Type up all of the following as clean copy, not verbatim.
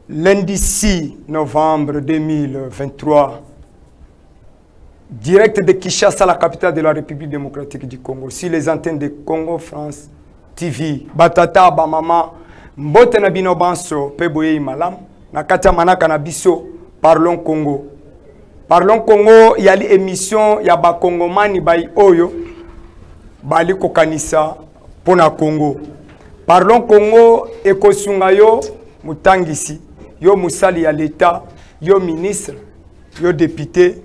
Lundi 6 novembre 2023, direct de Kinshasa, la capitale de la République démocratique du Congo, sur les antennes de Congo France TV. Batata, Bamama, Mbote na bino banso, Peboye Malam, Nakata Manaka na biso, Parlons Congo. Parlons Congo, il y a l'émission, il y a ba Congomani Bayi Oyo, Bali Kokanisa, Pona Congo. Parlons Congo, Ekosungayo, Mutangisi. Yo musali ya l'État, yo ministre, yo député,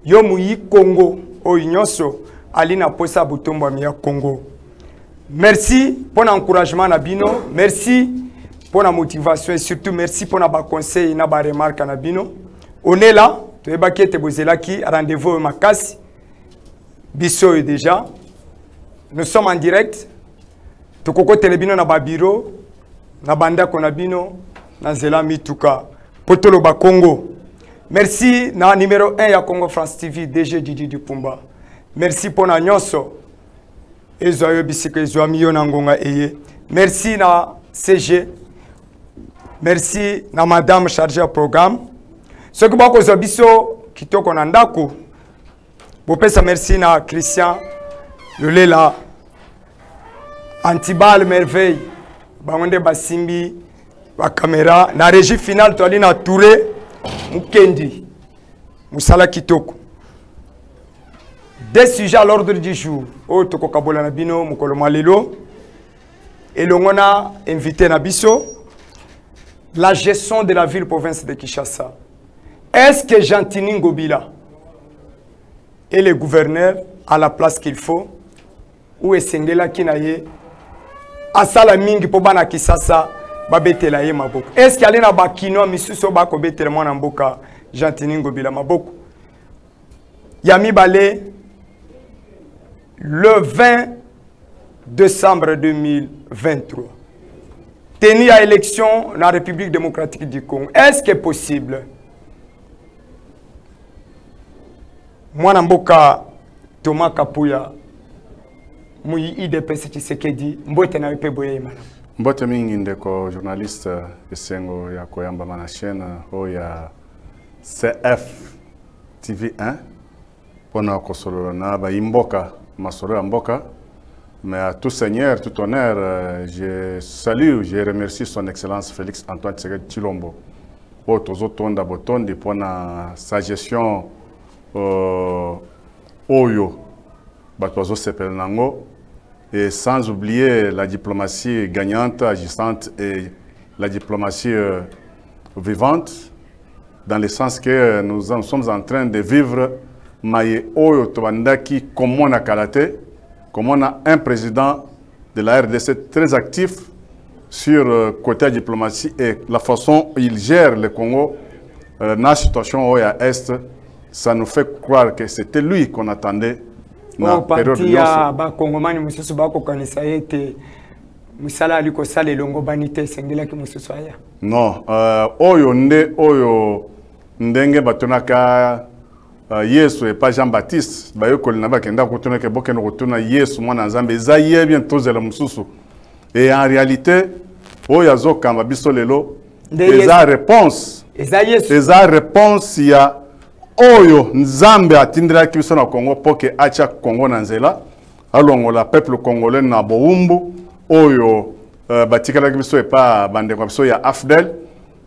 yo muyi Congo, o nyonso, alina posa butomba miya Congo. Merci pour l'encouragement na bino, merci pour la motivation et surtout merci pour la conseil na ba remarque na bino. On est là, tu es baké te bozela ki rendez-vous makasi. Biso est déjà. Nous sommes en direct. Tokoko telebino na ba bureau, na banda konabino. Nazela Mituka, Potolo Congo. Merci na numéro 1 ya Congo France TV, DG Didi Dupumba. Merci pour na nyonso. Ezoyo bisike ezoyo miyona ngonga eye. Merci na CG. Merci na madame chargée au programme. Ce que bako zobiso kitoko na ndako. Bopesa merci na Christian Lolela. Antibal merveille. Bangonde basimbi la caméra, la régie finale, tu as Touré, Mukendi, Moussala Kitoko. Des sujets à l'ordre du jour. Oh, Toko Kabola Nabino, Mukolo Malelo. Et l'on a invité Nabiso, la gestion de la ville-province de Kinshasa. Est-ce que Jantini Ngobila et le gouverneur à la place qu'il faut, ou est Sengela Kinaye, Asala Mingi Pobana Kinshasa? Est-ce qu'il y a un bakino misuso bako betele mwana mboka Jantini Ngobila maboko? Yami Balé le 20 décembre 2023. Tenu à élection dans la République démocratique du Congo. Est-ce que c'est possible? Mwana mboka Thomas Kapuya Muyi IDPS Tshisekedi mbote na wepe boye imana. Mbote mingi ndeko journaliste esengo ya koyamba mana chaîne ya CF TV1 pona kosolo na ba imboka masolo ya mboka. Mais à tout seigneur, tout honneur, je salue, je remercie son excellence Félix Antoine Tshisekedi Tshilombo. Po tozo tonda botondi pona sa gestion oyo batwazo sepel nango. Et sans oublier la diplomatie gagnante, agissante et la diplomatie vivante, dans le sens que nous sommes en train de vivre Maye Oyo Tobandaki comme on a Kalate, comme on a un président de la RDC très actif sur le côté diplomatie et la façon dont il gère le Congo dans la situation Oya Est, ça nous fait croire que c'était lui qu'on attendait. Non, parti ya ba Congomani mususu bako kanisa yete musala aliko sale longo banite sengela ki mususu aya. Non, oyo ndenge batonaka Yesu et pas Jean-Baptiste bayo kolina bakenda kotuna ke bokeno kotuna Yesu mwana nzambe za ye bien tozela mususu. Et en réalité oyo azokamba biso lelo eza réponse. Eza réponse ya Oyo Nzambe atindira kibiso na Congo poke acha Congo na nzela alongola peuple congolais na boumbu oyo batikala kibiso epa bande kwa biso ya AFDEL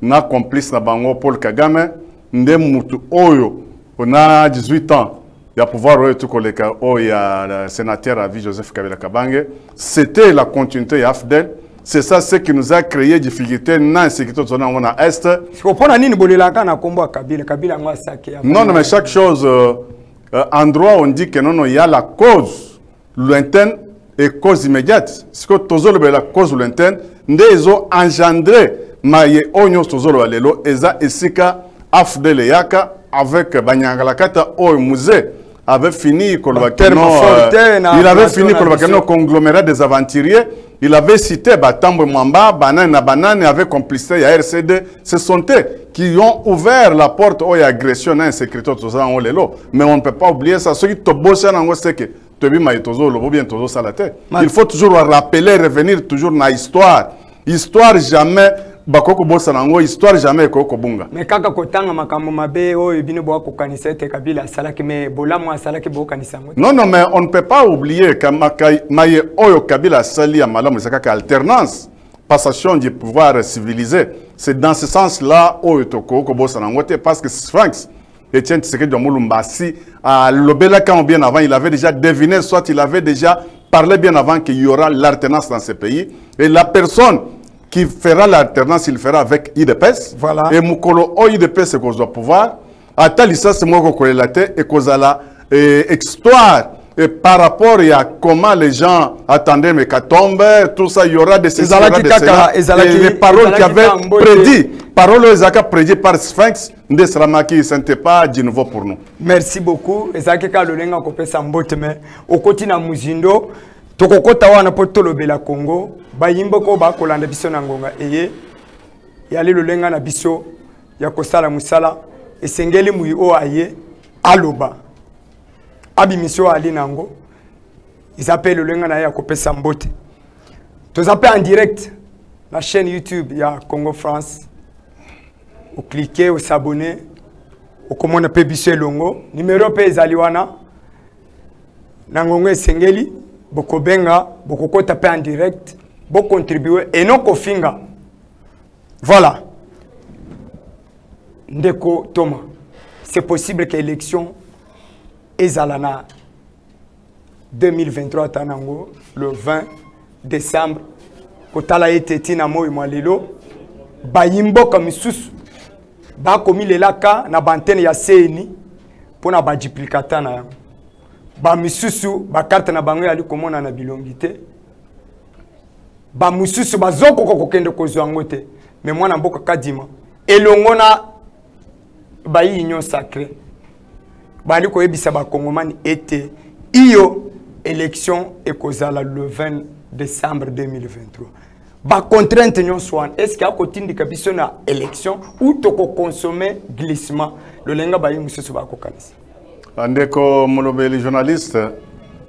na complice na bango Paul Kagame nde mutu oyo na 18 ans ya pouvoir oyo tukoleka oyo ya sénateur à vie Joseph Kabila Kabange. C'était la continuité ya AFDEL. C'est ça ce qui nous a créé des difficultés dans la sécurité de l'Est. Non, mais chaque chose, en droit, on dit que non, il y a la cause lointaine et cause immédiate. Si vous avez la cause lointaine, ils ont engendré Maye Onyo Tozolo Alelo, Eza Esika Afdele Yaka avec Banyangalakata au musée. Avait fini il avait fini le conglomérat des aventuriers. Il avait cité Batambo Mwamba, Banane avait complicité à RCD. Ce sont eux qui ont ouvert la porte aux agressions dans la sécurité. Mais on ne peut pas oublier ça. Ceux qui te bossent dans ce que il faut toujours rappeler, revenir toujours dans l'histoire. Histoire jamais bakoko bosa nango histoire jamais ko bunga. Mais kaka kotanga makambo mabe oyo bino bo kokanisa ete Kabila salaki mais bolamu asalaki bo kanisa ngo. Non, mais on ne peut pas oublier que maye oyo Kabila sali ya malamu c'est alternance, passation du pouvoir civilisé. C'est dans ce sens-là oyo toko ko bosa nango te parce que Franks Etienne Tshisekedi Mulumba à l'Obela quand bien avant il avait déjà deviné, soit il avait déjà parlé bien avant qu'il y aura l'alternance dans ce pays et la personne qui fera l'alternance, il fera avec IDPS. Voilà. Et Moukolo, o IDPS, c'est qu'on doit pouvoir. À Talissa, c'est moi qui ai la tête et qu'on a la histoire. Et par rapport à comment les gens attendaient mes tombe, tout ça, il y aura des ceci, les paroles qui avaient prédit, paroles qui avaient prédit par Sphinx, ne sera pas de nouveau pour nous. Merci beaucoup. Ezaki ka lolenga ko pesa mbote mais okoti na muzindo tokokota wana po tolobela Congo bayimbo ko ba kolanda biso na ngonga eye yali lolenga na biso ya kosala musala esengeli muyi o aye aloba abi mission ali nango ils appellent lolenga na ya ko pesa mbote to zappe en direct la chaîne YouTube ya Congo France au cliquer au s'abonner au commande pe biso longo numéro pe ezali wana na ngongo esengeli bokobenga bokokota pe en direct bo contribuer et non kofinga voilà ndeko Thomas c'est possible que l'élection ezalana 2023 tanango le 20 décembre kotala eteti na moyi mwalelo bayimbo comme sous ba komi lelaka na bantene ya CNI pona ba duplicata na ba misusu ba carte na bango yali komona na bilongité ba mususu bazoko kokende kozwango te mais mwana mboka kadima elongo na ba union sacrée bali ko yebisa ba kongomani ete iyo élection ekozala le 20 décembre 2023 ba contrainte nyon swan est-ce qu'il y a kotindika biso na élection ou toko consommer glissement le lenga ba mususu ba kokanisa andeko molobeli journaliste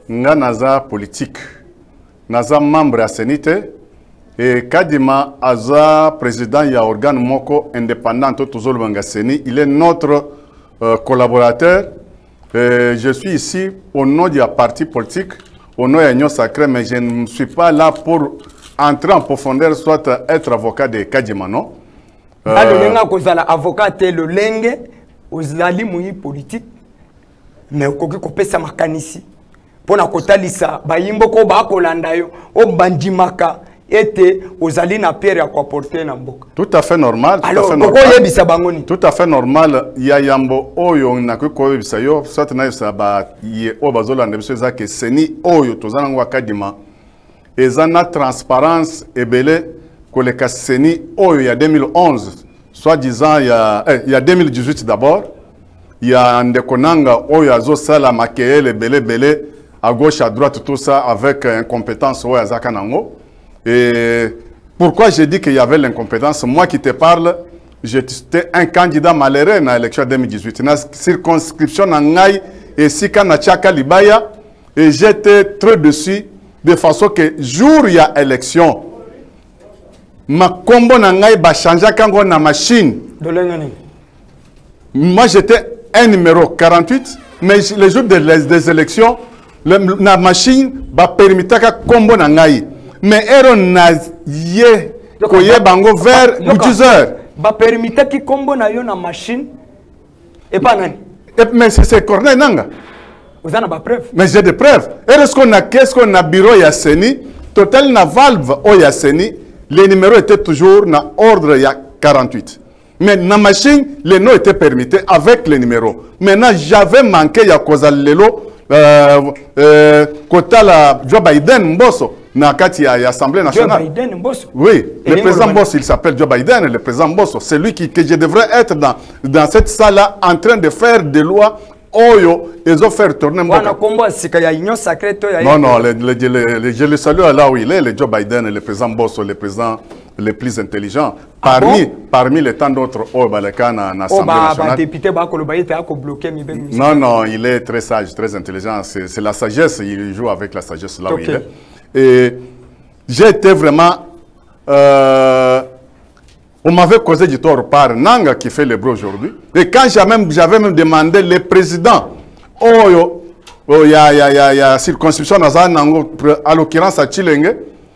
nga naza politique naza membre à Senite et kadima aza président ya organe moko indépendant tozolobanga Seni, il est notre collaborateur. Je suis ici au nom du parti politique, au nom de l'Union Sacrée, mais je ne suis pas là pour entrer en profondeur, soit être avocat de Kadima, non? Avocat le lenge, ozali mouyi politique, mais okoki kopesa makanisi. Pona kotalisa, bayimbo ko ba kolanda yo, o bandimaka. Était aux alines à pierre à quoi porter n'amboka. Tout à fait normal. Alors, tout à fait normal. Il y a yambo oyo na ko bisayo soit na saba ye obazola ndebso za ke seni oyo tozana ngwa kadima. Ezana transparence ebele ko le kaseni oyo ya 2011 soit disant il y a 2018 d'abord. Il y a ndekonanga oyo azo sala makele bele à gauche à droite tout ça avec incompétence oyo azaka nango. Et pourquoi j'ai dit qu'il y avait l'incompétence? Moi qui te parle, j'étais un candidat malheureux dans l'élection 2018. Dans la circonscription Nangaï et Sika Nachaka Libaya, et j'étais très dessus, de façon que jour il y a élection, ma combo Nangaï va changer quand on a machine. Moi j'étais un numéro 48, mais les jours des élections, la machine va permettre que combo Nangaï. Mais ero na ye koye bango vers 12 heures. Ba permita ki kombo na yo na machine et pas nani. Mais c'est Corneille Nanga. Vous avez des preuves? Mais j'ai des preuves. Qu'est-ce qu'on a bureau Yasseni, total na valve o Yasseni, les numéros étaient toujours na ordre ya 48. Mais na machine, les noms étaient permis avec les numéros. Maintenant, j'avais manqué ya kozal lelo kota la Joe Biden Mbosso. Na kati ya l'Assemblée nationale. Joe Biden Mbosso. Oui, le président Mbosso, il s'appelle Joe Biden, le président Mbosso. C'est lui que je devrais être dans cette salle-là en train de faire des lois. Oyo, ils ont fait tourner Mboka. Non, non, je le salue là où il est, le Joe Biden, le président Mbosso, le président le plus intelligent. Parmi les tant d'autres, Balekana, dans l'Assemblée nationale. Non, non, il est très sage, très intelligent. C'est la sagesse, il joue avec la sagesse là où il est. Et j'ai été vraiment On m'avait causé du tort par Nanga qui fait le bro aujourd'hui. Et quand j'avais même demandé le président, il y a circonscription à l'occurrence à Chilenge,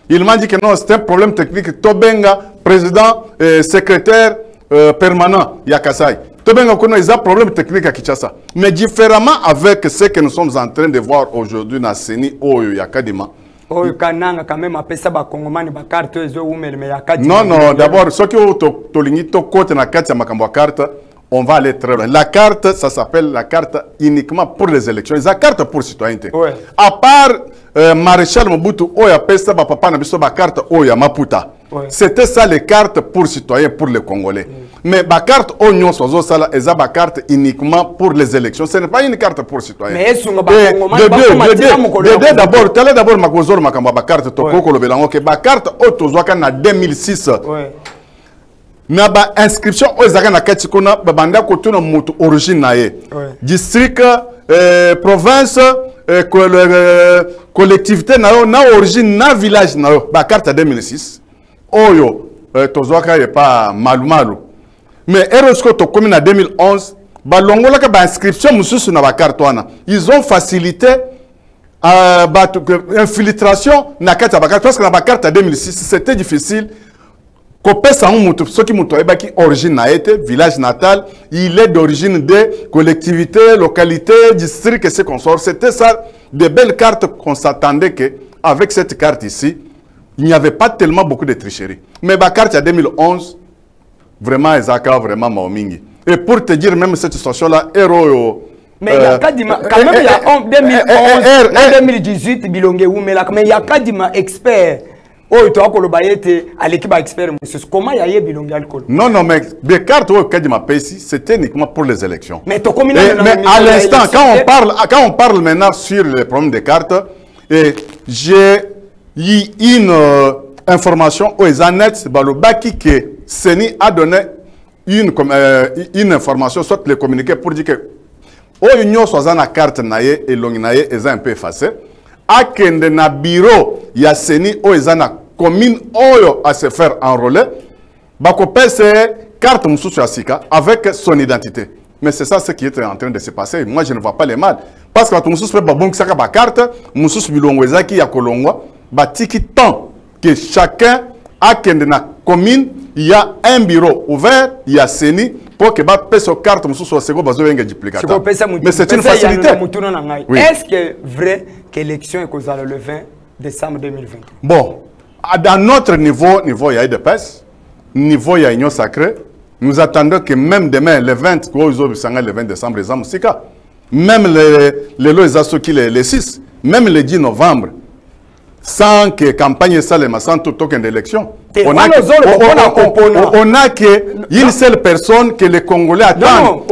il m'a dit que non, c'est un problème technique. Tobenga, président, secrétaire permanent, Yakasai. Tobenga, il y a un problème technique à Kinshasa. Mais différemment avec ce que nous sommes en train de voir aujourd'hui dans Seni, Yakadima. Non, non, d'abord, ce qui est on va aller très loin. La carte, ça s'appelle la carte uniquement pour les élections. La carte pour citoyenneté. Ouais. À part Maréchal Mobutu, Oya Pesta, Papa Nabiso, la carte Oya Maputa. Ouais. C'était ça les cartes pour citoyens, pour les Congolais. Mais la carte Oignon Sozo Sala, c'est la carte uniquement pour les élections. Ce n'est pas une carte pour citoyens. Mais est-ce que d'abord, tu as d'abord ma carte, la carte Otozoaka en 2006. Na ba inscription aux na kati kona babanda ko tuna moto origine na ye district province collectivité na origine na village na ba carte 2006 oyo tozoka ye pas malu mais erosko to commune en 2011 ba longola ka ba inscription mususu na ba carte wana ils ont facilité infiltration na kati ba carte parce que na ba carte 2006 c'était difficile. Ceux qui ont origine village natal, il est d'origine de collectivités, localités, districts et ce qu'on sort. C'était ça, de belles cartes qu'on s'attendait qu'avec cette carte ici, il n'y avait pas tellement beaucoup de tricheries. Mais la carte à 2011, vraiment, Ezaka, vraiment, Maomingi. Et pour te dire, même cette situation-là, héros. Mais il y a quand même, il y a en 2011, 2018, Bilongue, mais il y a Kadima expert. Oh, tu as à l'équipe expert. Comment il y a eu Bilonga alcool? Non, non, mais les cartes c'était uniquement pour les élections. Mais à l'instant, quand on parle maintenant sur les problèmes des cartes, j'ai eu une information aux Zanet Balobaki que Seni a donné une information, soit le communiqué pour dire que l'Union soit la carte naïe et l'ongnaïe est un peu effacée. À Kende na bureau, il y a Seni Oezana commune Oyo à se faire enrôler. Bakope c'est carte Moussou Asika avec son identité. Mais c'est ça ce qui est en train de se passer. Moi je ne vois pas les mal. Parce que Moussou fait babon saka ba carte, Moussou Bilongwezaki ya Kolongwa, ba tiki tant que chacun a Kende na commune, il y a un bureau ouvert, il y a Seni pour que ba pèse carte Moussou soit sego bazo yenga duplicateur. Mais c'est une facilité. Oui. Est-ce que c'est vrai que l'élection est causée le 20 décembre 2020? Bon, dans notre niveau, il y a eu des PES, niveau il y a Union Sacrée. Nous attendons que même demain, le 20, le 20 décembre, même les lois les 6, même le 10 novembre, sans que campagne salema, sans tout token d'élection. On a qu'une seule personne que les Congolais attendent.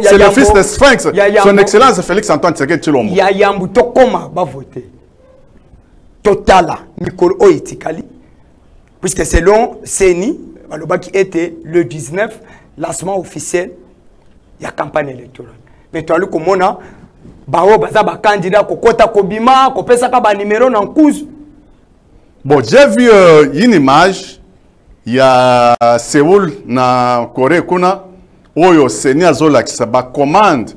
C'est le fils de Sphinx, son excellence Félix Antoine Tshisekedi Tshilombo. Il y a Yambu Tokoma va voter. Totala, Mikolo Oetikali. Puisque selon Seni, qui était le 19, lancement officiel, il y a campagne électorale. Mais toi, le Komona, Bao Bazaba candidat, Kokota Kobima, Kopesa Kaba numéro dans Kouz. Bon, j'ai vu une image, il y a Séoul, na Corée, Kuna, Oyo, Seni Azola, qui se commande,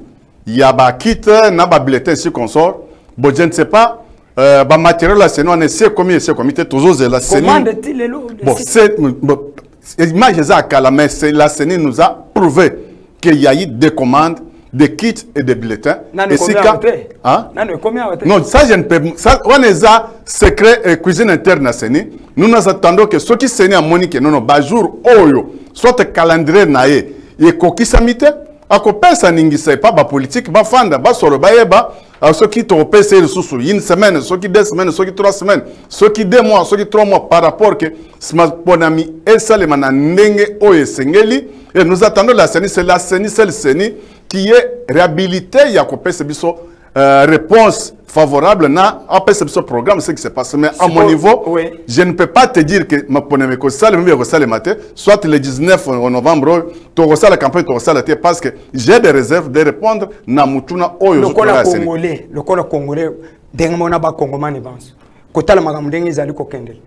il y a un kit, na ba bulletin ici qu'on sort. Bon, je ne sais pas, ba matériel là, Seni, on essaie combien c'est comité, tous la Seni. Commande-t-il les lots? Bon, c'est, l'image mais la Seni nous a prouvé qu'il y a eu des commandes, des kits et des bulletins. Et si hein? Non, ça je ne peux pas. Ça, on est à secret et cuisine interne à Seni. Nous nous attendons que ceux qui Seni à Monique, non, non, jour oyo, soit calendrier naé, et koki samite, à quoi personne n'ingisse pas, politique, ba fanda, ba solo, ba yeba, ceux qui t'ont payé une semaine, ceux qui 2 semaines, ceux qui 3 semaines, ceux qui 2 mois, ceux qui 3 mois, par rapport que mon ami et Salemana Nenge Oye Sengeli, et nous attendons la Seni, c'est la Seni, c'est le Seni qui est réhabilité, il y a coupé ce réponse favorable na après ce programme, c'est ce qui se passe. Mais à mon niveau, oui, je ne peux pas te dire que ma poneme ko sale même ko sale matin, soit le 19 novembre, tu reçois la campagne, tu reçois la terre parce que j'ai des réserves de répondre na mutuna oyo le Congolais, le Congolais, dengmona ba Congomani bans. Kota la magam dengi zali ko kendel.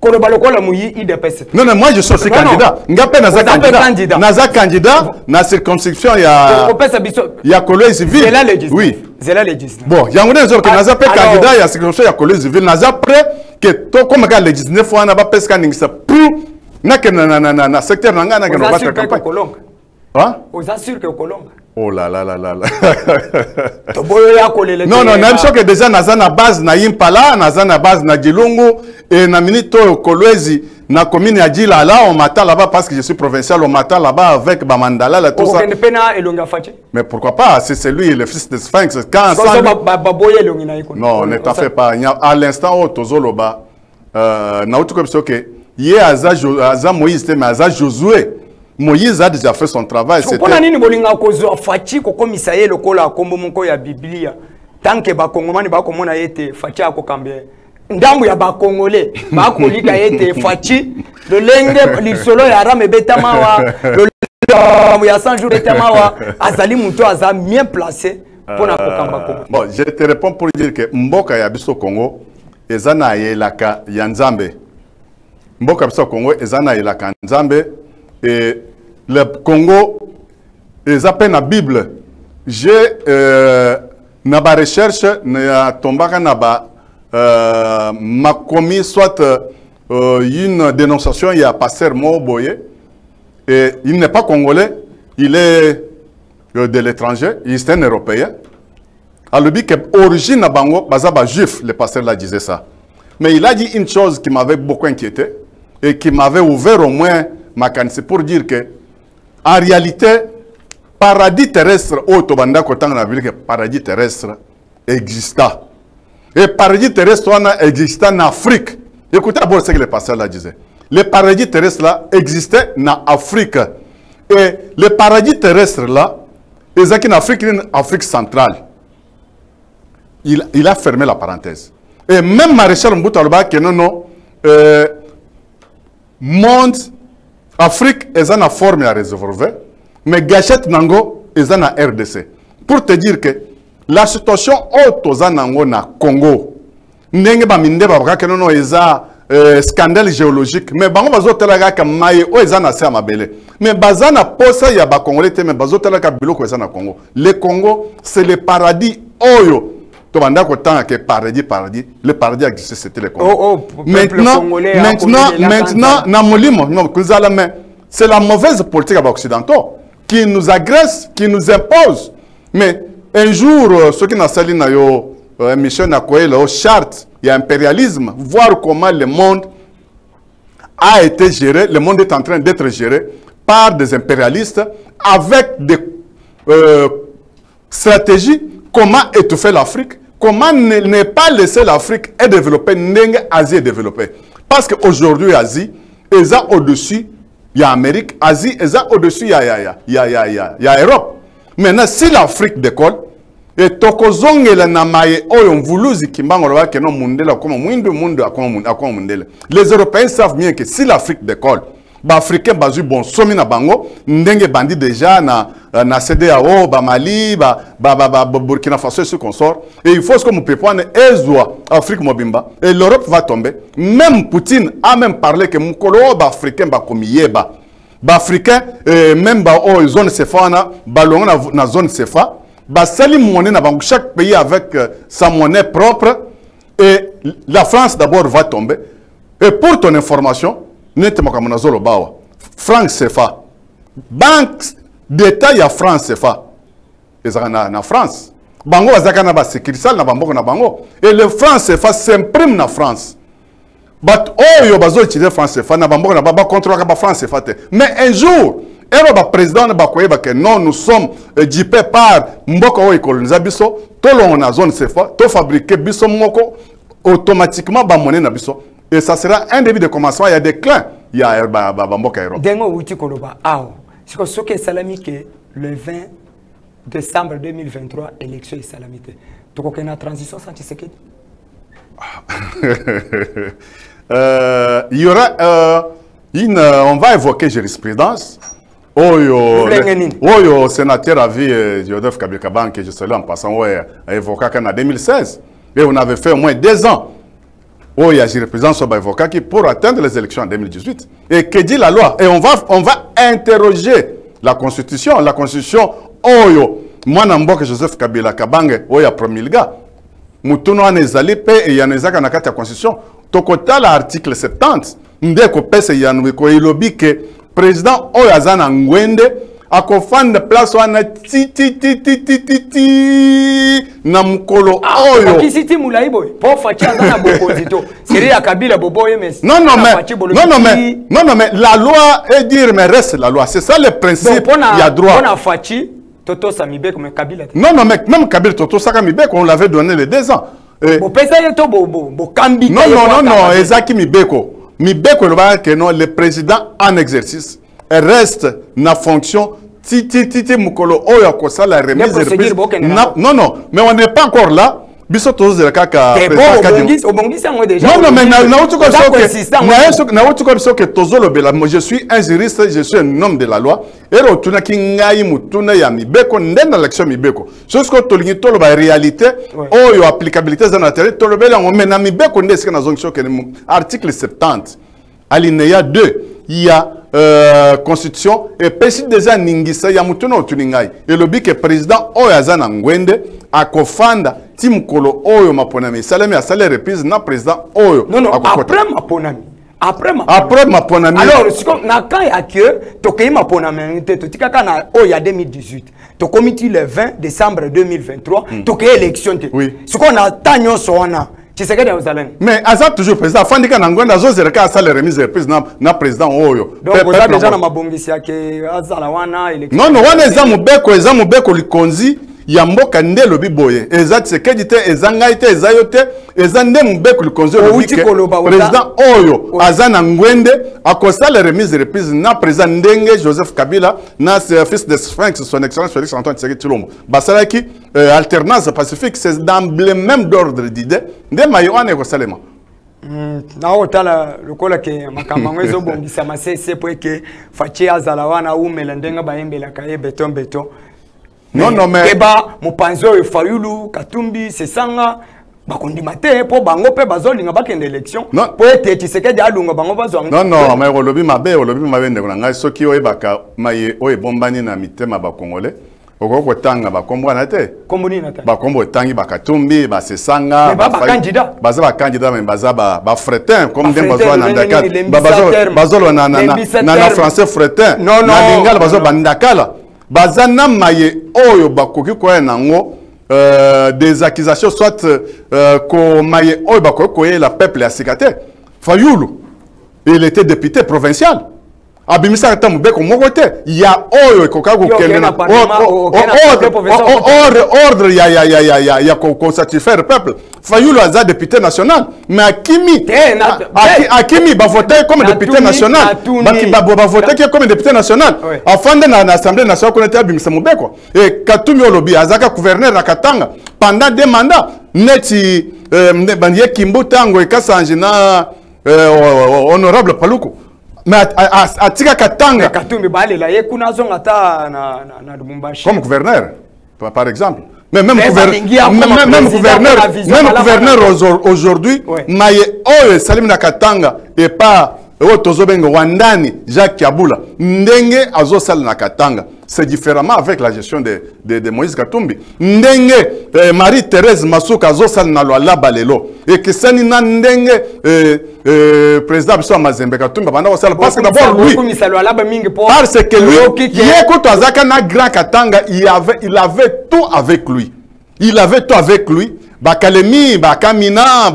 Non, non, moi je suis aussi candidat. Ngapé naza candidat. Naza candidat, na circonscription, il y a Kolwezi ville. Oui. Bon, il y a un autre naza pe candidat, il y a circonscription, il y a Kolwezi ville. Naza prêt que toi, comme le 19 fois, na ba pesca ningisa pour na secteur nanga na battre campagne. Hein? Vous assurez que Kolonga. Oh là là là là là. Non, non, même chose que déjà naza na base na Impala, naza na base na Djilungu et na minito Kolwezi na commune ya Djila là, on m'attend là-bas parce que je suis provincial, on m'attend là-bas avec Bamandala là tout ça. Mais pourquoi pas? C'est lui le fils de Sphinx. Quand non, on ne t'a fait pas. À l'instant où Tozoloba na outu comme ça que hier Aza Moïse mais Aza Josué. Moïse a déjà fait son travail. C'est pourquoi nini bolinga kozo fachi ko komisa ye lokola kombo monko ya Biblia tant que ba kongomani ba komona yete fachi akokambe ndambu ya ba congolais ba kolika yete fachi le lenge lisolo ya rame betama wa le ya 100 jours betama wa azali muto aza bien placé pour na kokamba ko. Bon, je te réponds pour dire que mboka ya biso Congo ezana yelaka ya Nzambe. Mboka biso Congo ezana yelaka Nzambe. Et le Congo, ils appellent la Bible. J'ai na ba recherche na tombaka na ba m'a commis soit une dénonciation il y a pasteur Moboye et il n'est pas congolais, il est de l'étranger, il est un européen. Alors lui que origine na bango bazaba juif, le pasteur là disait ça. Mais il a dit une chose qui m'avait beaucoup inquiété et qui m'avait ouvert au moins c'est pour dire que en réalité paradis terrestre autobanda kotang na ville que paradis terrestre exista et paradis terrestre exista en Afrique. Écoutez d'abord ce que le pasteur là disait. Le paradis terrestre là existait en Afrique et le paradis terrestre là est en Afrique, Afrique centrale. Il a fermé la parenthèse et même Maréchal Mboutalba que non monde Afrique est en forme à réservoir, mais Gachette Nango est en RDC. Pour te dire que la situation autour Nango na Congo, n'engue ba minde ba baka non eza scandale géologique, mais bango bazo telaga ka maye o eza na sama belé. Mais bazana posa ya ba Congolais te mais bazo telaga biloko eza na Congo. Le Congo c'est le paradis oyo. Maintenant, le paradis existait, c'était le Congo. Maintenant, c'est la mauvaise politique occidentale qui nous agresse, qui nous impose. Mais un jour, ceux qui n'ont pas mission à charte, il y a impérialisme, voir comment le monde a été géré, le monde est en train d'être géré par des impérialistes avec des stratégies, comment étouffer l'Afrique. Comment ne pas laisser l'Afrique et développer, l'Asie est développée. Parce qu'aujourd'hui, l'Asie est au-dessus, il y a l'Amérique, l'Asie est au-dessus, il y a l'Europe. Maintenant, si l'Afrique décolle, et les Européens savent bien que si l'Afrique décolle, les Africains basu bon somi na bango ndenge bandi déjà na CEDEAO ba Mali ba Burkina Faso ce qu'on sort et il faut que mon peuple ezwa Afrique mobimba et l'Europe va tomber. Même Poutine a même parlé que mukolo ba africain ba komiyeba ba africain même ba zone CFA ba longa na zone CFA ba sali monnaie na bango chaque pays avec sa monnaie propre et la France d'abord va tomber. Et pour ton information, franc CFA, banque d'État, il y a franc CFA. Et ça, en France. Bango, et le franc CFA s'imprime en France. Mais un jour, le président non, nous sommes dupés par Mboko et Kolonizabiso, on a zone CFA, to fabriquer biso moko automatiquement ba monnaie na biso. Et ça sera un début de commencement, il y a des clans, il y a Mboka Europe. Dengo Wouti Koloba, c'est ce que Salami que le 20 décembre 2023, élection et salamité. Tu connais la transition sans Tshisekedi? Il y aura on va évoquer jurisprudence. Oyo sénateur à vie Joseph Kabila que je salue en passant a évoqué en 2016 et on avait fait au moins 2 ans où il y a des représentants avocat qui pour atteindre les élections en 2018. Et que dit la loi? Et on va interroger la Constitution. La Constitution, Oyo, moi, Namboke Joseph Kabila Kabange, Oya promulga. Moutono anezali pe et yanezaka na kati ya Constitution. Tokota l'article 70. Ndeko pese yanwe ko ilobi ke président Oyo azana ngwende akofanda place wana ti na mukolo Oyo. Kisiti mulai boy. Po fachi azana bokozito. Seri ya Kabila boboye mais. Non mais la loi est dire mais reste la loi. C'est ça le principe. Il y a droit. On a fachi Toto Samibeko mais Kabila. Non mais même Kabila Toto Samibeko on l'avait donné les 2 ans. Non, Ezaki Mibeko. Mibeko le président en exercice reste na fonction titi mukolo oyo kosa la remise de reprise. Non, mais on n'est pas encore là. Biso tozo de kaka moi je suis un juriste, je suis un homme de la loi et rotuna kingai mutuna ya mibeko ndenda l'action mibeko ce que tolingi tolo ba réalité oyo applicabilité dans la terre tolo bela on mena mibeko ndeska na zonction que article 70 alinéa 2 il y a constitution et pesi déjà ningisa ya mutuna otuningai et le but que président oyo azana ngwende akofanda timkolo oyo maponami salami a salaire reprise na président oyo non après maponami après maponami alors na quand ya que tokei maponami te totikaka na oyo 2018 to comité le 20 décembre 2023 tokei élection te ce qu'on a tanyo soana mais Aza toujours président Fandika Nangwenda Zozereka a sa remise de reprise na président Oyo. Donc vous avez déjà na mabongisi yake azala wana élection. Non wana eza mubeko likonzi ya mboka nde lobi boye. Eza tsekedi te eza ngai te eza yote eza nde mubeko likonzi lobi ke président Oyo aza na ngwende akosa la remise de reprise na président Ndenge Joseph Kabila na fils de Sphinx son excellence Félix Antoine Tshisekedi Tshilombo. Basalaki alternance pacifique c'est dans le même ordre d'idée nde mayoane ko salema. Na otala lokola ke makambo ezo bongisa masese po ke fachi azala wana umela ndenga bayembela kaye beton. Non mais keba mupanzo e Fayulu Katumbi Sesanga bakondima te po bango pe bazolinga bakende élection po ete Tshisekedi alunga bango bazwa. Non mais olobi mabe ndeko na ngai soki oyebaka maye oye bombani na mitema ba congolais okoko tanga ba kombwana te komboni na ta ba kombo tangi ba Katumbi ba Sesanga ba candidat ba candidat mais baza ba fretin comme dem bazo na ndakala bazo na français fretin na lingala bazo bandakala bazana maye oyo bakoki ko nango des accusations soit ko maye oyo bakoki ko la peuple asikate Fayulu il était député provincial abimisa ta mubeko moko te ya oyo ekoka ko kende ordre ya ko satisfaire peuple Fayulu aza député national mais Akimi ba voter comme député national ba voter comme député national afin de na assemblée nationale ko abimisa mubeko et Katumbi olobi azaka gouverneur na Katanga pendant 2 mandats neti bandiye kimbutango ekasanji na honorable Paluku mais atika Katanga Katumbi balela ye kuna zonga ta na Lubumbashi comme gouverneur par exemple mais même gouverneur aujourd'hui maye oyo salim na Katanga et pas Tozobengo Wandani Jacques Kabula ndenge azosala na Katanga c'est différemment avec la gestion de Moïse Katumbi ndenge Marie-Thérèse Masuka azosala na Luala Balelo et que sani na ndenge président Biso Mazembe Katumbi banda osala parce que d'abord lui parce que lui yeko to azaka na grand Katanga il avait tout avec lui. Il avait tout avec lui. Bakalemi, Bakamina,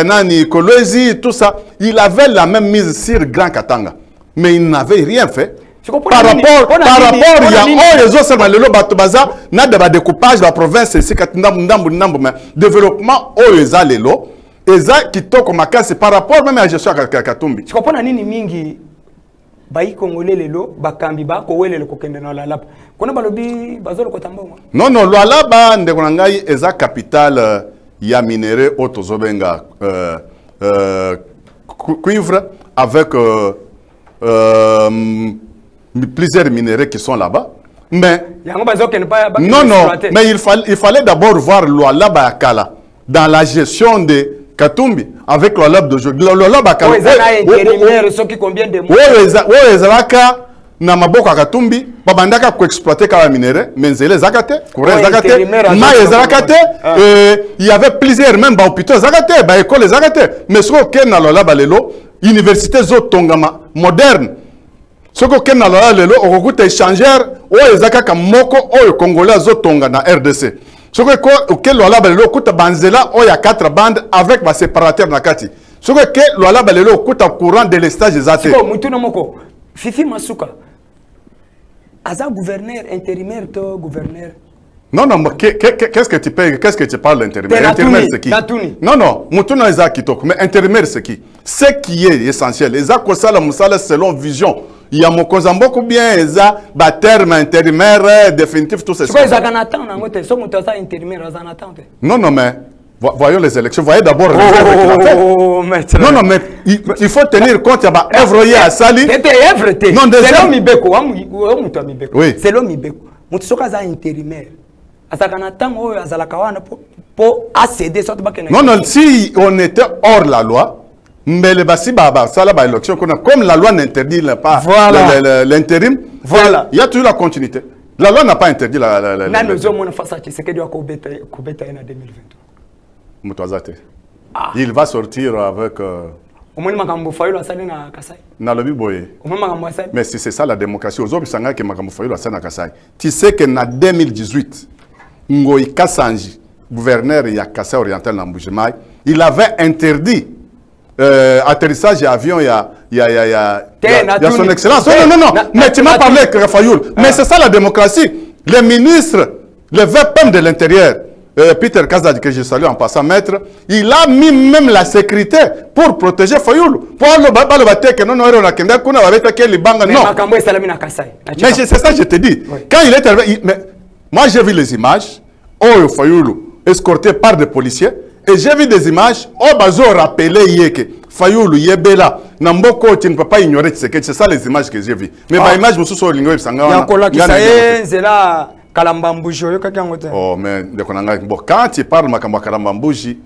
Nani, Kolwezi, tout ça. Il avait la même mise sur Grand Katanga. Mais il n'avait rien fait. Par rapport, il y a les autres malelo batubaza na de découpage de la province ici mais développement oeza lelo eza kitoko makasi par rapport même à la gestion à Katumbi. Tu comprends nini mingi bayi congolais lelo bakambi ba ko welele ko kende na la lap kona balobi bazolo ko tambongo non la ba ndeko na ngai eza capitale ya minéraux otozobenga cuivre avec plusieurs minéraux qui sont là-bas. Mais non, mais il fallait d'abord voir Luala Bayakala dans la gestion de Katumbi avec le lab d'aujourd'hui. Le lab a Oui, ça a intérimaire, ceux qui combien de mois. Oui, ezalaka na maboko Katumbi, babandaka ko exploiter ka minéraux, mais les zakate, courir zakate, mais ezalaka il y avait plusieurs même hôpitaux zakate, ba école zakate, mais ce que na le lab lelo, université zo tongama moderne. Ce que na le lab lelo, okuta échangeur, o ezaka moko o congolais zo tonga na RDC. Ce que le lab lelo okuta banzela o ya 4 bandes avec ba séparateur na kati. Ce que le lab lelo okuta courant de l'estage zate. Ko mutuna moko. Fifi Masuka. Aza gouverneur, intérimaire, toi, gouverneur. Non, non, qu'est-ce que tu payes? Qu'est-ce que tu parles d'intérimaire? Intérimaire, c'est qui? Non, non, Moutuna Eza Kitoko, mais intérimaire, c'est qui? Ce qui est essentiel. Eza Kosala Moussala selon vision. Il y a mon beaucoup bien, Eza, terme intérimaire, définitif, tout ça. C'est quoi, Eza Ganatan? Non, non, mais. Voyons les élections. Voyez d'abord les œuvres. Non, non, mais il faut tenir compte. Il y a œuvre à Sali. C'est non, c'est l'homme Ibeko. Oui. C'est l'homme Ibeko. Moutsoka za intérimaire. Asakanatan o azalakawana pour accéder sur le. Non, non, si on était hors la loi, mais le bassi baba, ça la élection comme la loi n'interdit pas l'intérim. Voilà. Il y a toujours la continuité. La loi n'a pas interdit la. Nous avons face à ce que doit Kobeta en 2023. Il va sortir avec. Mais si c'est ça la démocratie, tu sais que en 2018, Ngoï Kassanji, gouverneur de Kassai oriental Nambujimai, il avait interdit atterrissage d'avion, il y a son excellence. Non, non, non, mais tu m'as parlé avec Fayoul. Mais c'est ça la démocratie. Les ministres, le VPM de l'intérieur, Peter Kazad, que je salue en passant maître, il a mis même la sécurité pour protéger Fayoul. Pour le bâtiment que non, mais c'est ça que je te dis. Quand il est arrivé, moi j'ai vu les images, oh Fayoul escorté par des policiers, et j'ai vu des images, oh bazo rappelé Yeke, Fayoul Yebela, Namboko, tu ne peux pas ignorer ce que c'est ça les images que j'ai vues. Mais ma image, je me suis sur l'ingénieur Sangha. C'est là. Oh, mais bon, quand tu parles de Kalambambouji,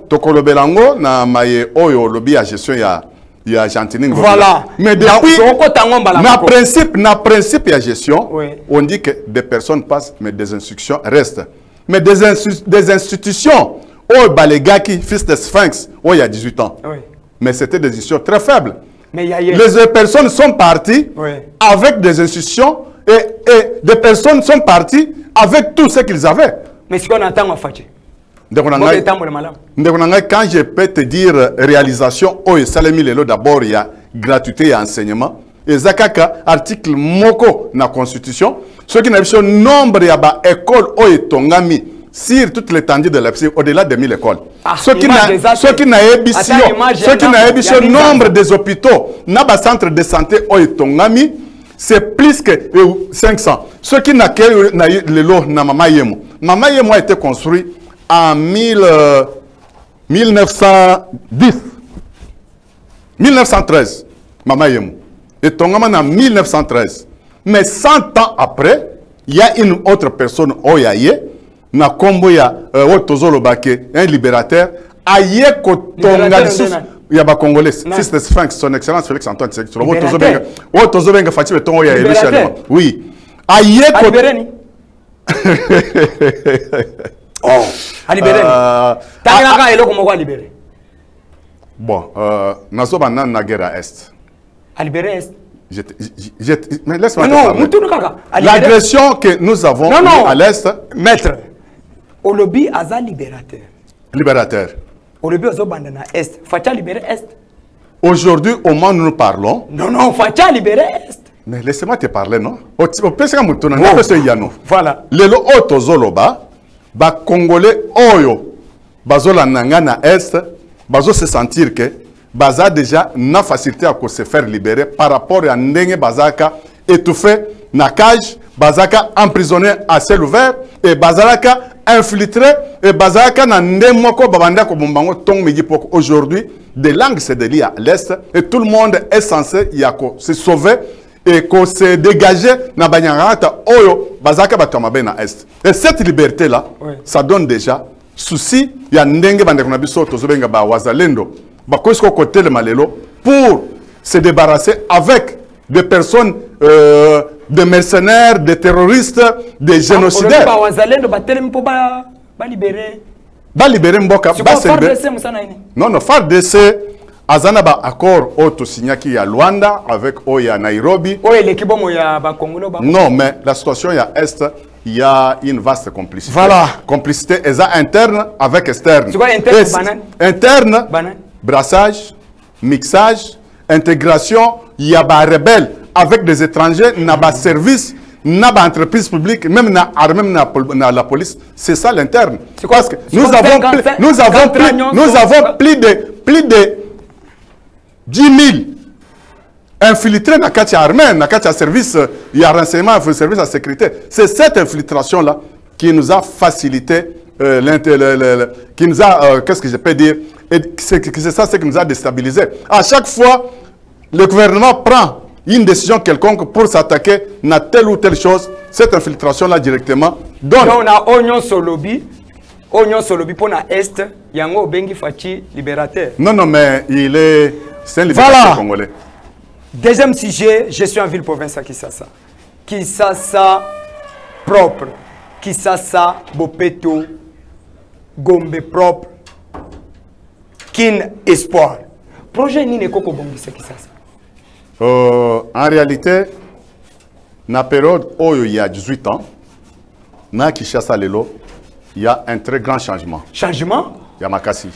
Tokolo Belango, na maye oyo lobby à gestion ya Argentine. Voilà. Mais depuis, na principe ya gestion, on dit que des personnes passent, mais des instructions restent. Mais des institutions, oh Balegaki, fils de Sphinx, oh il y a 18 ans. Mais c'était des institutions très faibles. Mais les personnes sont parties avec des institutions. Et des personnes sont parties avec tout ce qu'ils avaient. Mais ce qu'on attend à faire. Quand je peux te dire réalisation, d'abord il y a gratuité et enseignement. Et Zakaka, article Moko na constitution, ce qui n'a pas nombre d'écoles ou tongami sur toute l'étendue de la au-delà de 1000 écoles. Ce qui n'a pas nombre des hôpitaux, n'a pas centre de santé ou tongami. C'est plus que 500. Ce qui n'a que le lot na Mama Yemo. Mama Yemo a été construit en 1910. 1913. Mama Yemo. Et Tongama en 1913. Mais 100 ans après, il y a une autre personne, Oyaye, na Komboya, Otozolobake, un libérateur, Aye Kotonga. Il y a des Congolais, fils de Sphinx, son excellence Félix Antoine Tshisekedi. Oui. Bon, nous sommes dans la guerre à Est. Mais laisse-moi te parler. L'agression que nous avons à l'Est. Maître, au lobby Aza libérateur. Libérateur. Aujourd'hui, au moment où nous parlons. Non, non, Facha libéré Est. Mais laissez-moi te parler, non? Voilà. Le auto zoloba, ba Congolais oyo, bazola nangana Est, bazo se sentir que baza déjà na facilité à se faire libérer par rapport à ndenge bazaka étouffé na cage, bazaka emprisonné à ciel ouvert et bazaka infiltré et bazaka na ndemoko babanda ko bombango tong midi poko. Aujourd'hui des langues se délient à l'Est et tout le monde est censé yako se sauver et qu'on se dégager na banyarata oyo bazaka batoma ben à Est. Et cette liberté là, ça donne déjà souci ya ndenge bandeko na biso tozobenga ba wazalendo bakosi ko côté le malelo pour se débarrasser avec des personnes des mercenaires, des terroristes, des génocidaires. Ba wazalendo ba telemi po ba libérer. Ba libérer Mboka. Non non, FARDC azana ba accord auto signaki ya Luanda avec Oya Nairobi. Oya l'équipe ya ba Congolo ba. Non mais la situation ya est il y a une vaste complicité. Voilà. Complicité interne avec externe. C'est quoi interne banane? Interne, banane. Brassage, mixage, intégration, il y a des rebelles avec des étrangers, il y a des services, il y a des entreprises publiques, même la police. C'est ça l'interne. Parce que nous avons plus de 10 000 infiltrés dans la armée, dans le service, il y a renseignement, il service de sécurité. C'est cette infiltration-là qui nous a facilité, qui nous a, qu'est-ce que je peux dire, c'est ça qui nous a déstabilisé. À chaque fois, le gouvernement prend une décision quelconque pour s'attaquer à telle ou telle chose, cette infiltration-là directement donne. On a Oignon Solobi pour l'Est, Yango Bengi Fachi, libérateur. Non, non, mais c'est un libérateur congolais. Deuxième sujet, je suis en ville-province à Kisasa. Kisasa propre. Kisasa Bopeto. Gombe propre. Kin espoir. Projet ni Koko Bongisa Kisasa. En réalité, dans la période où il y a 18 ans, dans Kisasa Lelo, il y a un très grand changement. Changement? Il y a Makassi.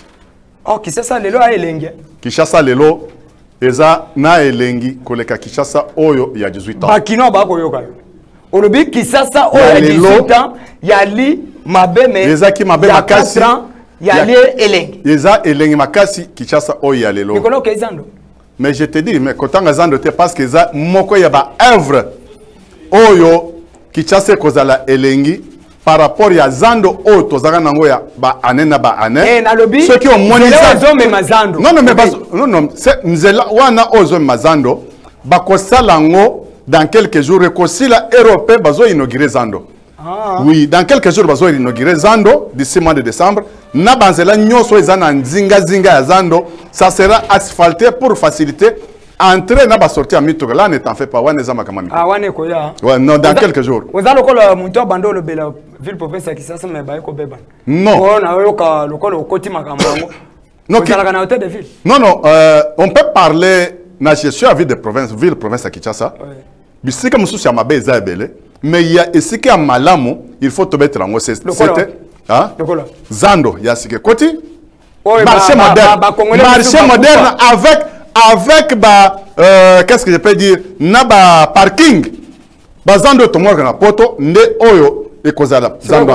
Oh, Kisasa Lelo a Elengi. Kisasa Lelo, Eza na Elengi, koleka Kisasa Oyo, il y a 18 ans. Bakino Bako Yoka. Olobi Kisasa Oyo, il y a 18 ans, il y a li Mabeme, il y a 4 ans, il y a li Elengi. Eza Elengi Makassi, Kisasa Oyo, il y a Lelo. Nikolo Kezando. Mais je te dis, mais quand on a parce que ça, moko y a ba œuvre oyo Kinshasa kozala elengi par rapport ya zando oyo tozaka nango ya ba anena ba ane. Ceux qui ont moins mazando. Non non mais non non, c'est nzela wana ozo mazando ba kosalango dans quelques jours rekosila européen bazo inaugurer zando. Ah. Oui, dans quelques jours bazo inaugurer zando d'ici mois de décembre. Na banzela nyoso ezana nzinga zinga ya zando, ça sera asphalté pour faciliter entrer na ba sortir à Mitoka. Là ne t'en fais pas, wane zama kamami. Ah wane koya. Ouais, non dans quelques jours. Oza lokola muntu abando le bela ville province ya Kisasa mais ba ko beba. Non. On a yoka lokola okoti makambo. Non, non non, on peut parler na gestion à ville de province, ville province ya Kinshasa. Bisika mususu ya mabe eza ebele, mais il y a esika ya malamu, il faut te mettre en haut c'était hein? Zando, il y a ce que côté marché moderne, marché moderne avec qu'est-ce que je peux dire, naba parking, Zando to morga na poto nde oyo et kozala Zando.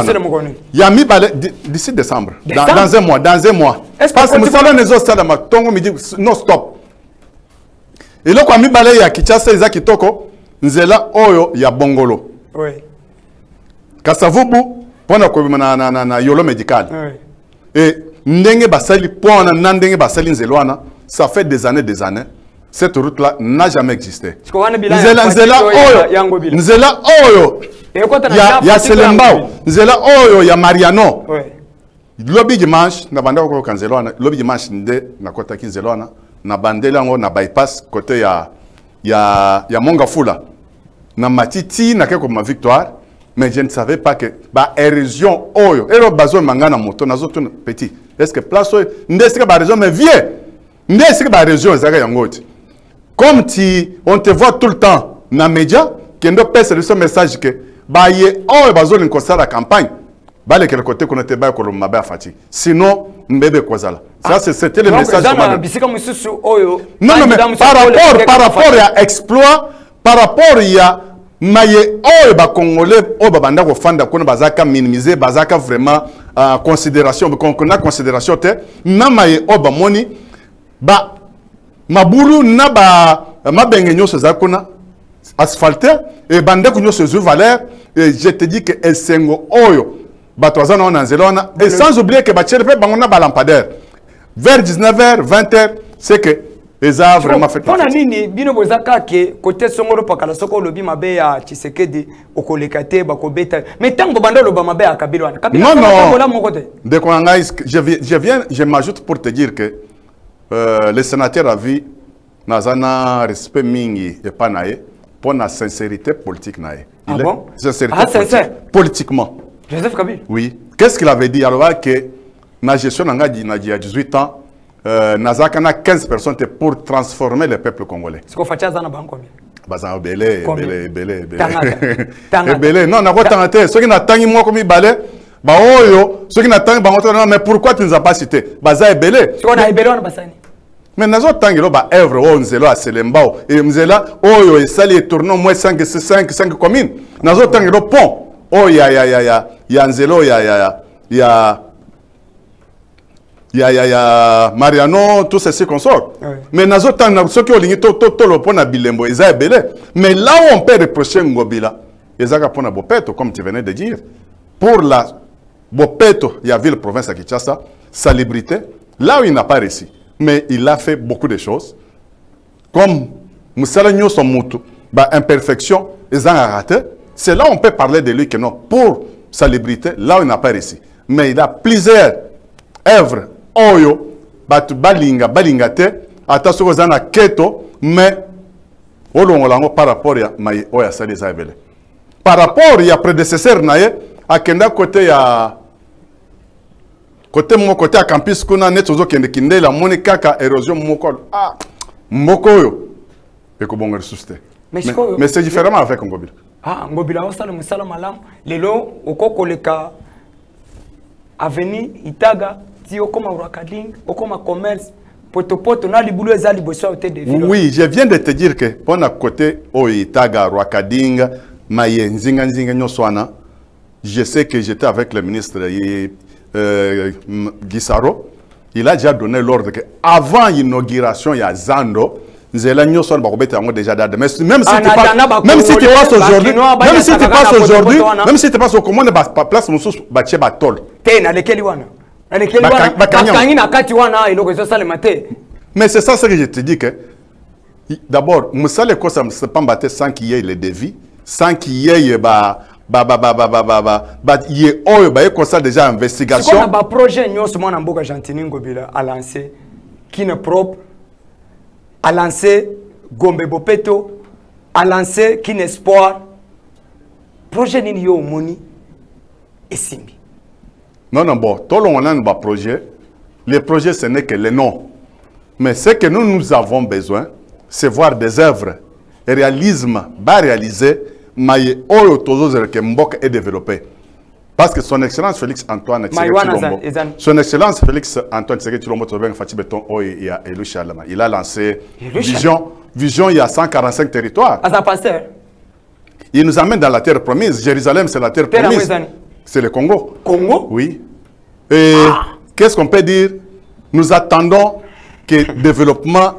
Il y a mis d'ici décembre, dans un mois, parce que nous savons les autres salles tongo me dit non stop. Et là quoi mi balé ya Kinshasa eza kitoko, nzela oyo ya Bongolo. Oui. Kasavubu na yolo médical. Oui. Et ndenge basali pona ndenge basali nzelwana, ça fait des années. Cette route là n'a jamais existé. Nzela oyo. Ya Selembao, nzela oyo ya Mariano. Oui. Lobby dimanche na banda ko kanzelwana, lobby dimanche nde na kota ki nzelwana, na bandela ngo na bypass côté ya Mongafula. Na matiti na keko ma victoire. Mais je ne savais pas que ba érosion oyo ero bazo mangana moto nazo tout petit est-ce que place ndesika ba région mais vieux ndesika ba région zaka yangoti comme on te voit tout le temps na média kendo pèse le message que ba ye oyo bazo l'incosta la campagne ba le quel côté connaître ba ko mabe afati sinon mbebe kozala ça c'était le message non mais par rapport à exploit par rapport ya maye oyo ba congolais oyo banda ko fanda ko bazaka minimiser bazaka vraiment considération qu'on a considération te na maye oyo ba moni ba maburu na ba mabenge nyoso zakona asphalté et banda ko nyoso zu valeur et je te dis que esengo oyo ba toazana na nzelona et sans oublier que ba chelpe bangona ba lampadaire vers 19h 20h c'est que eza vraiment fait pona nini bino bozaka ke côté songolo pakala soko lobi mabe ya Tshisekedi okoleka te bakobeta mais tango bando loba mabe ya Kabila wana Kabila non de konanga je m'ajoute pour te dire que le sénateur a vu nazana respect mingi et pas nae pour la sincérité politique nae. Ah bon? Sincérité politiquement. Joseph Kabila. Oui. Qu'est-ce qu'il avait dit alors que la gestion n'a dit 18 ans Nazakana 15 personnes pour transformer le peuple congolais. Ce qu'on fait ça dans banque Bazan belé. Non, n'a pas tenté. Ceux qui n'attendent moi comme balé, bah oyo, ceux qui n'attendent pas mais pourquoi tu nous as pas cité? Bazan belé. Ce qu'on a belé on basani. Mais nazo tangelo ba œuvre onzelo a selembao et mzela oyo et sali tournon moins 5 communes. Nazo tangelo pont. Oh ya nzelo ya Mariano, tout ceci qu'on sort. Oui. Mais nous avons ceux qui ont ligné tout le pont à Bilembo, ils ont belé. Mais là où on peut reprocher Ngobila, ils ont pont à Bopeto, comme tu venais de dire. Pour la Bopeto, il y a ville province à Kinshasa, salubrité, là où il n'a pas réussi. Mais il a fait beaucoup de choses. Comme Moussala Nyo son moutou, imperfection, ils ont raté. C'est là où on peut parler de lui que non. Pour salubrité, là où il n'a pas réussi. Mais il a plusieurs œuvres. Oyo, batu balinga te, ata soko zana keto, mais par rapport à maye oya sali zaibele. Par rapport à prédécesseur naye, à kenda côté à côté à campus kuna netozo kende kinde la moni kaka érosion moko moko yo et ko bonga ressuscité. Mais c'est différemment avec Ngobila. Ah, Ngobila osala musala malam, lelo okoko leka aveni Itaga okoma Rwakading, okoma commerce, poto na libulu ezali boso au de ville. Oui, je viens de te dire que pour à côté Oitaga Rwakading, maye nzinga nyoswana, je sais que j'étais avec le ministre Gisaro, il a déjà donné l'ordre que avant l'inauguration il y a Zando, nzela nyoswana bakobeta yango déjà date. Mais même si tu passes aujourd'hui, même si tu passes au commande place mususu bache batol. Tena lekeli wana. Mais c'est ça ce que je te dis que d'abord, Moussale Kosa ne se pas battre sans qu'il y ait le devis, sans qu'il y ait déjà investigation. C'est un projet que Jantini Ngobila a lancé, qui est propre, a lancé Gombe Bopeto, a lancé qui est espoir. Projet Nino Moni et Simbi. Non, bon, tout le monde a un projet. Le projet, ce n'est que le nom. Mais ce que nous avons besoin, c'est voir des œuvres, réalisme, réalisé, mais que Mbok est développé. Parce que son Excellence Félix Antoine son Excellence Félix Antoine il a lancé Vision il y a 145 territoires. Il nous amène dans la terre promise. Jérusalem, c'est la terre promise. C'est le Congo. Congo? Oui. Et qu'est-ce qu'on peut dire? Nous attendons que le développement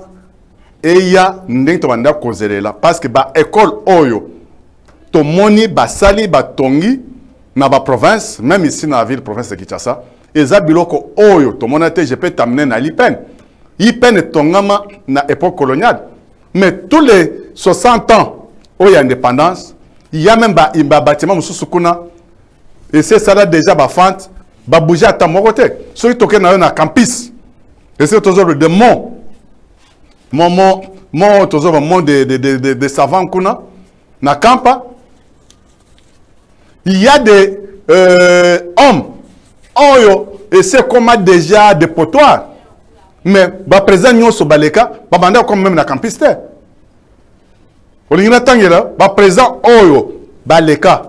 ait n'importe cause là. Parce que l'école Oyo, Tomoni, Basali, Batongi, dans la province, même ici dans la ville province de Kinshasa, et Zabiloko Oyo, Tomonate, je peux t'amener dans l'Ipen. L'Ipen est tongama dans l'époque coloniale. Mais tous les 60 ans où il y a indépendance, il y a même un bâtiment Moussoukouna. Et c'est ça là déjà, fante, bouger à ta côté. Ceux qui sont dans campus, et c'est toujours le mont de savants qu'on na campa. Il y a des hommes, et c'est comme déjà des potoirs. Mais présent nous sur Baleka, comme même na campus. On y a présent Baleka.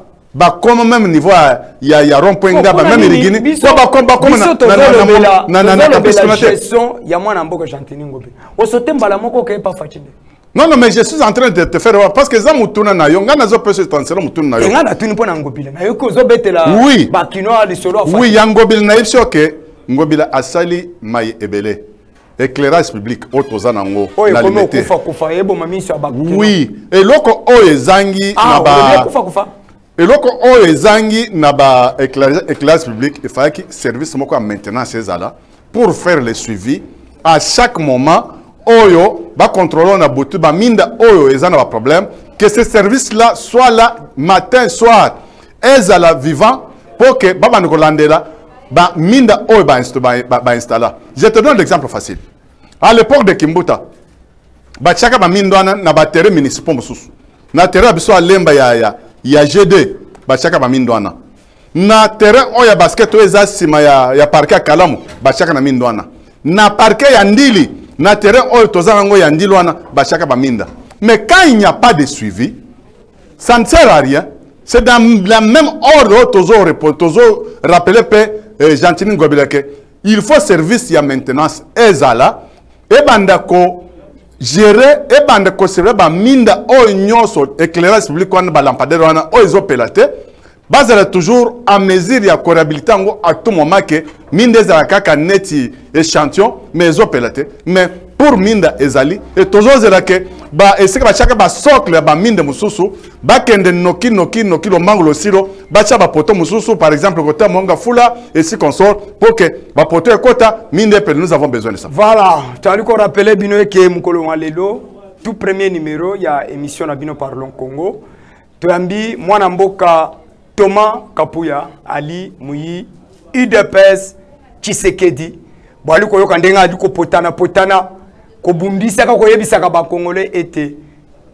Comme même niveau il y a rond-point même il y non mais je suis en train de te faire parce que ça mutuna na yonga nazo pese transfert mutuna na yo ngana tuni pona ngobila na yo kozo betela bakino ali solo oui yangobila na yipso ke ngobila asali mai ebele éclairage public autoza nango na limité oui et loko o ezangi na ba et loko o ezangi na ba éclairage public il fallait que service moko maintenance ezala pour faire le suivi à chaque moment oyo ba contrôler na butu ba minda oyo ezana ba problème que ce service là soit là matin soir ezala vivant pour que baba nikolandela ba minda oyo ba installa. Je te donne l'exemple facile. À l'époque de Kimbuta ba chaka ba mindwana na ba terrain municipal mususu na terrain biso alemba ya GD ba chaka ba mindwana na terrain oya basket oyo eza sima ya parquet Kalamu ba chaka na mindwana na parquet ya Ndili na terrain oyo tozana ngo ya Ndili wana ba chaka ba minda. Mais quand il n'y a pas de suivi, ça ne sert à rien. C'est dans la même ordre toujours rappeler Gentini Ngobileke. Il faut service ya maintenance ezala et bandako gérer et bandako servir ba minda o nyonso éclairage public wana ba lampadaire wana o ezopelate bazala toujours à mesure ya corabilité ngo à tout moment que minda ezala kaka neti échantillon mais ezopelate mais pour minda ezali et toujours zela que ba esika ba chaka ba socle ba minda mususu ba kende noki lo mangulo siro ba cha ba poto mususu par exemple côté monga fula et si consort pour que ba poto ekota minda pe nous avons besoin de ça. Voilà, tu as encore rappelé bino que mukolo walelo tout premier numéro ya émission na bino parlons Congo. Toyambi mwana mboka Thomas Kapuya Ali Muyi UDPS Tshisekedi bwali koyoka ndenga ali ko potana kobundisa ka koyebisaka ba congolais était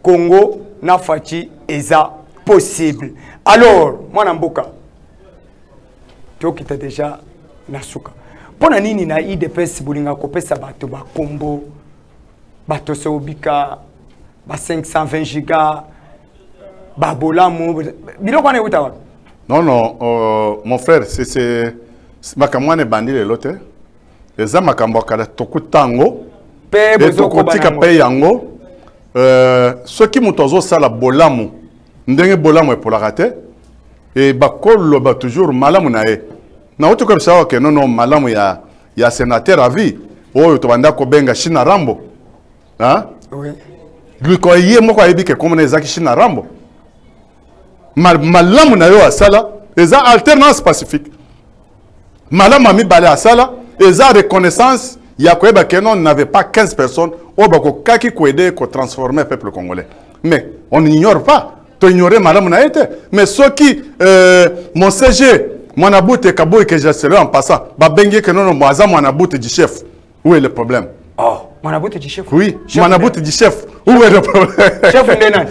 Congo na fachi eza possible. Alors mwana mboka tokita déjà nasuka pona nini na IDPS bulinga kopesa bato ba kombo bato sobika ba 520 giga ba bolamu biloko na utawa. Non, mon frère, c'est makamwane bandi le lote. Eza makambo kala tokutango. Et tokotika pe yango. Ce qui mutozo sala bolamu. Ndenge bolamu pour la rater. Et bakolo ba toujours malamu na e. Na oto comme ça que non malamu ya sénateur à vie. Oyo to banda ko benga Shina Rambo. Hein? Oui. Lui ko yé moko ayebi ke comme ezaki Shina Rambo. Malamu na yo asala eza alternance pacifique. Malamu ami balé asala eza reconnaissance ya koyeba que non n'avait pas 15 personnes au bako kaki ko aider ko transformer le peuple congolais. Mais on n'ignore pas. To ignorer malamu na été. Mais ceux qui mon CG mon aboute kabou que j'ai serré en passant ba bengue que non moaza mon aboute du chef. Où est le problème? Oh, mon aboute du chef. Oui, mon aboute du chef. Où est le problème? Chef Ndenan.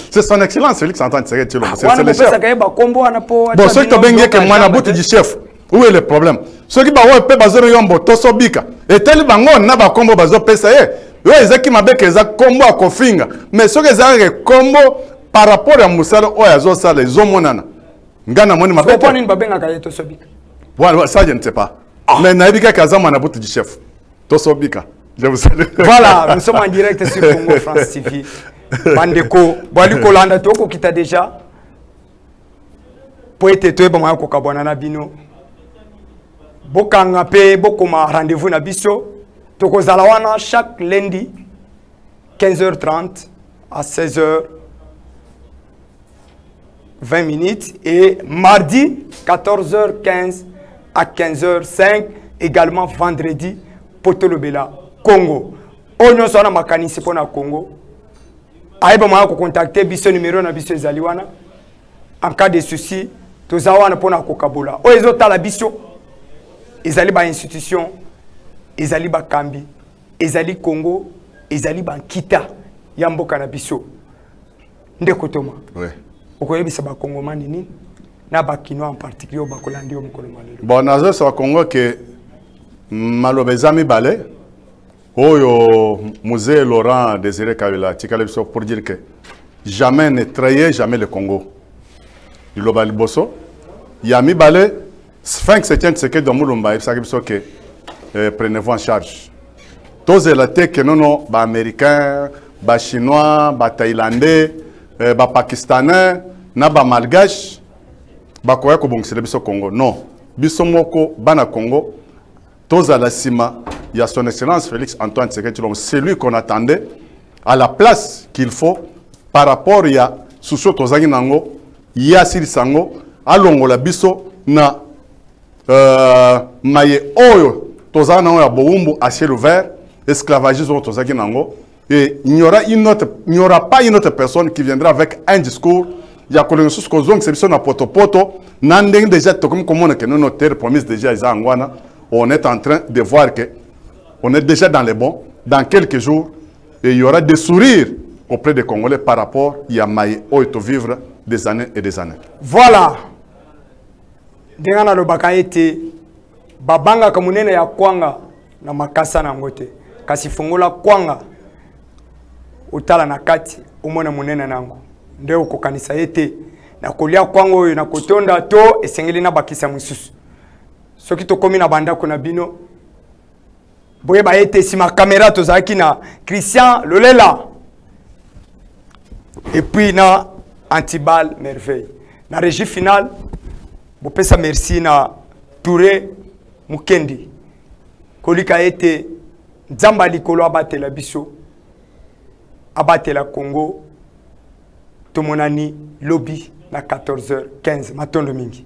C'est son excellence, celui qui s'entend, c'est le chef. Bon, ceux qui ont bien que moi, bout du chef, où est le problème? Ceux qui ont fait bazo yombo, toso bika, et tel bango n'a pas combo bazo pesaye. Eux, ils ont dit qu'ils ont combo à kofinga. Mais ceux qui ont combo par rapport à Moussala, ou à Zosa, les homonana. Ngana moni ma bête. Voilà, ça je ne sais pas. Mais Naïbika Kazama n'a bout du chef. Toso bika. Je vous salue. Voilà, nous sommes en direct sur Congo France TV. Bandeko, Bwali Kolanda toko kita déjà. Poete toye bama ko kabwana na bino. Bokanga pe bokoma rendez-vous na biso. Toko zalawana chaque lundi 15h30 à 16h 20 minutes et mardi 14h15 à 15h05 également vendredi Potolobela Congo. Onyo sona makanisi pona Congo. Aïba m'a contacté biso numéro na biso ezaliwana en cas de souci tozawana pona kokabola o ezota la biso ezali ba institution ezali ba kambi ezali Congo ezali ba kita ya mboka na biso ndeko Toma. Oui. Okoyebisa ba Congomani nini na ba kino en particulier ba kolandi o mukolo malelo. Bon nazo sa Congo que malobezami balé. Oyo Musée Laurent Désiré Kabila Tikalebiso pour dire que jamais ne trahir jamais le Congo. Il a balboso. Yami balé 5/7 ce que dans Mulumba il s'agit que prenez-vous en charge. Tous les tech que non ba américain, ba chinois, ba thaïlandais, ba pakistanais, na ba malgache, ba koya ko bongisela biso Congo. Non, biso moko bana Congo. Tous à la cima, il y a son excellence Félix Antoine Tshisekedi, c'est lui qu'on attendait à la place qu'il faut par rapport à Sousso Tozangi Nango, Yassir Sango, Alongo la biso na maye oyo Tozangi Nango ya Boumbu à ciel ouvert, esclavagisme tozaki nango. Et il n'y aura pas une autre personne qui viendra avec un discours. Il y a des choses qui sont na poto poto. Nandeng déjà comme on est que nos terres promises déjà ils angwana. On est en train de voir que on est déjà dans les bons. Dans quelques jours, et il y aura des sourires auprès des Congolais par rapport à Maï où il vivre des années et des années. Voilà. Dengana lo bakaete babanga kamunene ya kwanga na makasa na ngote. Kasi fungola kwanga utala na kati umona munene nango. Ndio uko kanisa yete na kolia kwanga oyo na kotonda to esengeli na bakisa mususu. Soki to komi na banda kuna bino boye ba ete si ma caméra to zaki na Christian Lolela. Et puis na Antibal merveille. Na régie finale bopesa merci na Touré Mukendi. Kolika ete nzamba likolo abatela biso. Abatela Congo. Tomonani lobby na 14h15 matondo mingi.